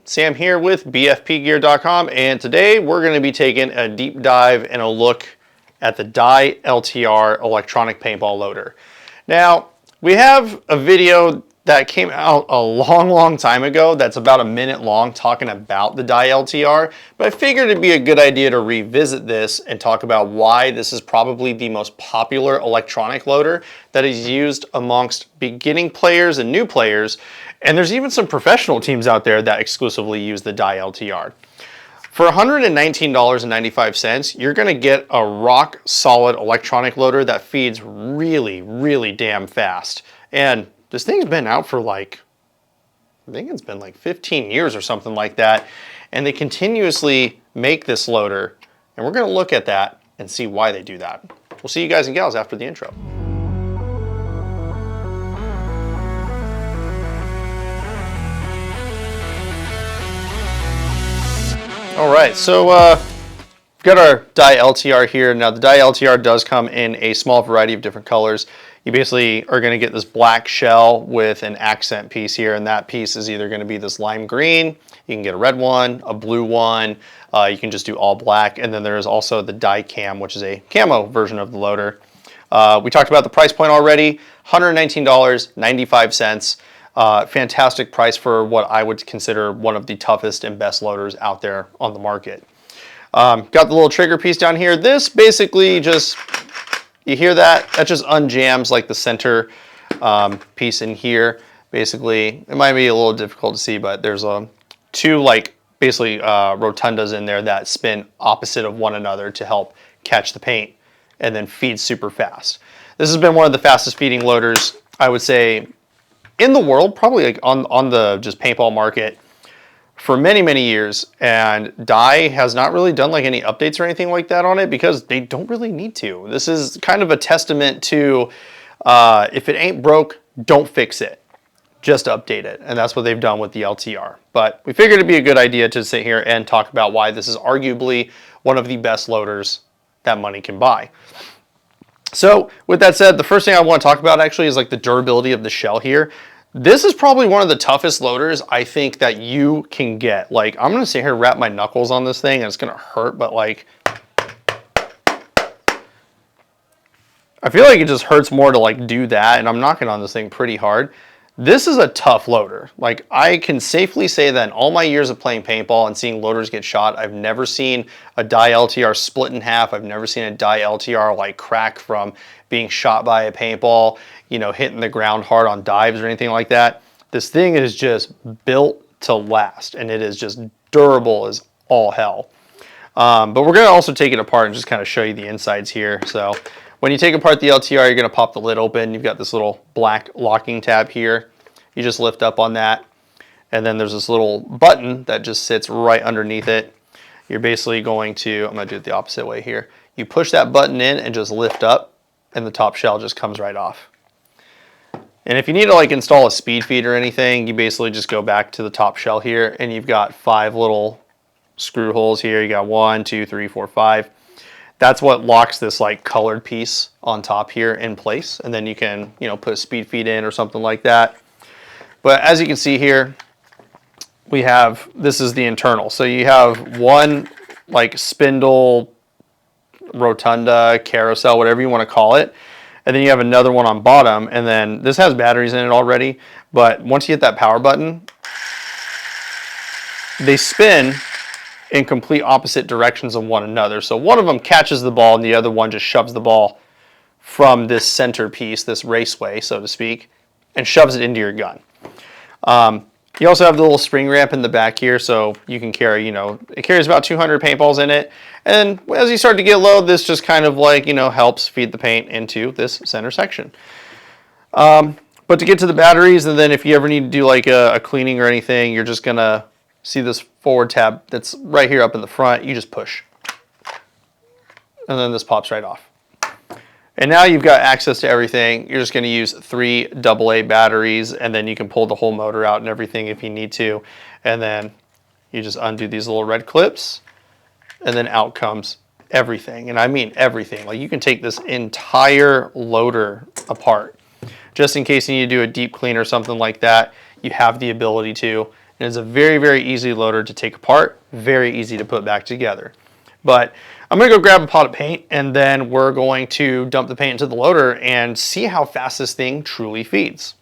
Sam here with BFPGear.com, and today we're going to be taking a deep dive and a look at the DYE LTR electronic paintball loader. Now, we have a video that came out a long time ago that's about a minute long talking about the DYE LTR, but I figured it'd be a good idea to revisit this and talk about why this is probably the most popular electronic loader that is used amongst beginning players and new players, and there's even some professional teams out there that exclusively use the DYE LTR. For $119.95, you're gonna get a rock solid electronic loader that feeds really damn fast. And this thing's been out for like, I think it's been like 15 years or something like that. And they continuously make this loader. And we're gonna look at that and see why they do that. We'll see you guys and gals after the intro. All right, so we've got our DYE LTR here. Now the DYE LTR does come in a small variety of different colors. You basically are going to get this black shell with an accent piece here, and that piece is either going to be this lime green, you can get a red one, a blue one, you can just do all black, and then there's also the DYE Cam, which is a camo version of the loader. We talked about the price point already, $119.95. Fantastic price for what I would consider one of the toughest and best loaders out there on the market. Got the little trigger piece down here. This basically just, you hear that? That just unjams like the center piece in here. Basically, it might be a little difficult to see, but there's two like basically rotundas in there that spin opposite of one another to help catch the paint and then feed super fast. This has been one of the fastest feeding loaders, I would say, in the world, probably like on the just paintball market for many years, and DYE has not really done like any updates or anything like that on it because they don't really need to. This is kind of a testament to if it ain't broke, don't fix it, just update it, and that's what they've done with the LTR. But we figured it'd be a good idea to sit here and talk about why this is arguably one of the best loaders that money can buy. So with that said, the first thing I want to talk about actually is like the durability of the shell here. This is probably one of the toughest loaders I think that you can get. Like, I'm gonna sit here and wrap my knuckles on this thing and it's gonna hurt, but like, I feel like it just hurts more to like do that, and I'm knocking on this thing pretty hard. This is a tough loader. Like, I can safely say that in all my years of playing paintball and seeing loaders get shot, I've never seen a DYE LTR split in half. I've never seen a DYE LTR like crack from being shot by a paintball, you know, hitting the ground hard on dives or anything like that. This thing is just built to last, and it is just durable as all hell. But we're gonna also take it apart and just kind of show you the insides here. So when you take apart the LTR, you're gonna pop the lid open. You've got this little black locking tab here. You just lift up on that, and then there's this little button that just sits right underneath it. You're basically going to, I'm gonna do it the opposite way here. You push that button in and just lift up, and the top shell just comes right off. And if you need to like install a speed feed or anything, you basically just go back to the top shell here, and you've got 5 little screw holes here. You got 1, 2, 3, 4, 5. That's what locks this like colored piece on top here in place, and then you can, you know, put a speed feed in or something like that. But as you can see here, we have, this is the internal. So you have one like spindle, rotunda, carousel, whatever you want to call it, and then you have another one on bottom, and then this has batteries in it already, but once you hit that power button, they spin in complete opposite directions of one another. So one of them catches the ball and the other one just shoves the ball from this center piece, this raceway, so to speak, and shoves it into your gun. You also have the little spring ramp in the back here, so you can carry, you know, it carries about 200 paintballs in it. And as you start to get low, this just kind of like, you know, helps feed the paint into this center section. But to get to the batteries, and then if you ever need to do like a cleaning or anything, you're just gonna see this forward tab that's right here up in the front. You just push, and then this pops right off. And now you've got access to everything. You're just gonna use 3 AA batteries, and then you can pull the whole motor out and everything if you need to. And then you just undo these little red clips, and then out comes everything. And I mean everything. Like, you can take this entire loader apart. Just in case you need to do a deep clean or something like that, you have the ability to. And it's a very, very easy loader to take apart, very easy to put back together. But I'm gonna go grab a pot of paint, and then we're going to dump the paint into the loader and see how fast this thing truly feeds.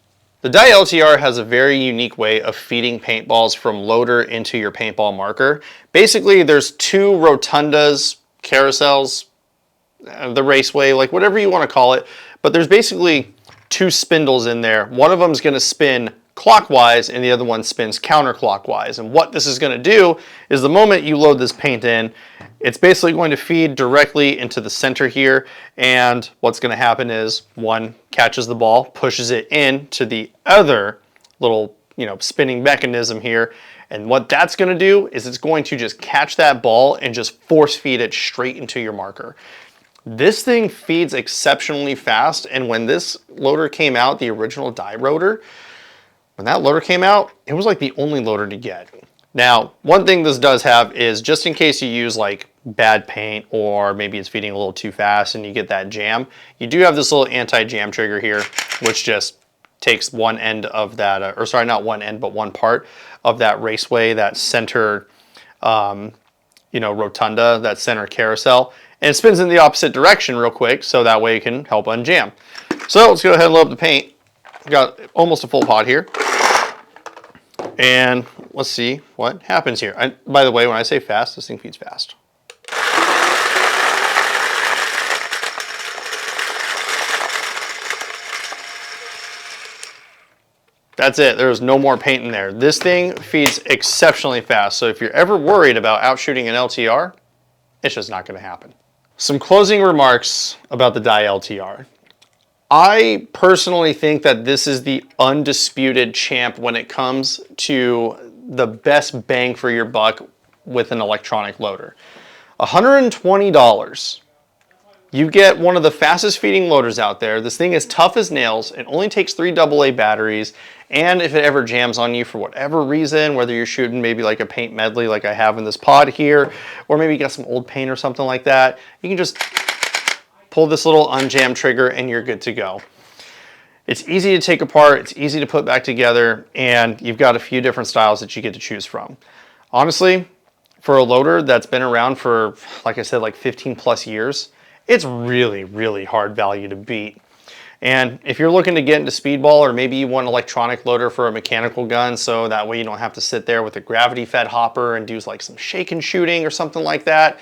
The DYE LTR has a very unique way of feeding paintballs from loader into your paintball marker. Basically, there's two rotundas, carousels, the raceway, like whatever you want to call it, but there's basically two spindles in there. One of them is going to spin clockwise and the other one spins counterclockwise. And what this is going to do is the moment you load this paint in, it's basically going to feed directly into the center here, and what's going to happen is one catches the ball, pushes it into the other little, spinning mechanism here, and what that's going to do is it's going to just catch that ball and just force feed it straight into your marker. This thing feeds exceptionally fast, and when this loader came out, the original DYE Rotor, when that loader came out, it was like the only loader to get. Now, one thing this does have is just in case you use like bad paint or maybe it's feeding a little too fast and you get that jam, you do have this little anti-jam trigger here, which just takes one end of that, or sorry, not one end, but one part of that raceway, that center, rotunda, that center carousel, and it spins in the opposite direction real quick, so that way it can help unjam. So let's go ahead and load up the paint. Got almost a full pot here. And let's see what happens here. By the way, when I say fast, this thing feeds fast. That's it. There's no more paint in there. This thing feeds exceptionally fast. So if you're ever worried about outshooting an LTR, it's just not going to happen. Some closing remarks about the DYE LTR. I personally think that this is the undisputed champ when it comes to the best bang for your buck with an electronic loader. $120. You get one of the fastest feeding loaders out there. This thing is tough as nails. It only takes 3 AA batteries. And if it ever jams on you for whatever reason, whether you're shooting maybe like a paint medley like I have in this pod here, or maybe you got some old paint or something like that, you can just pull this little unjam trigger and you're good to go. It's easy to take apart, it's easy to put back together, and you've got a few different styles that you get to choose from. Honestly, for a loader that's been around for, like I said, like 15 plus years, it's really, really hard value to beat. And if you're looking to get into speedball, or maybe you want an electronic loader for a mechanical gun, so that way you don't have to sit there with a gravity fed hopper and do like some shake and shooting or something like that,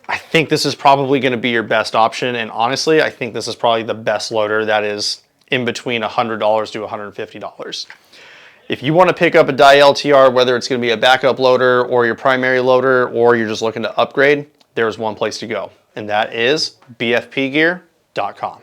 I think this is probably going to be your best option. And honestly, I think this is probably the best loader that is in between $100 to $150. If you want to pick up a DYE LTR, whether it's going to be a backup loader or your primary loader, or you're just looking to upgrade, there's one place to go, and that is BFPGear.com.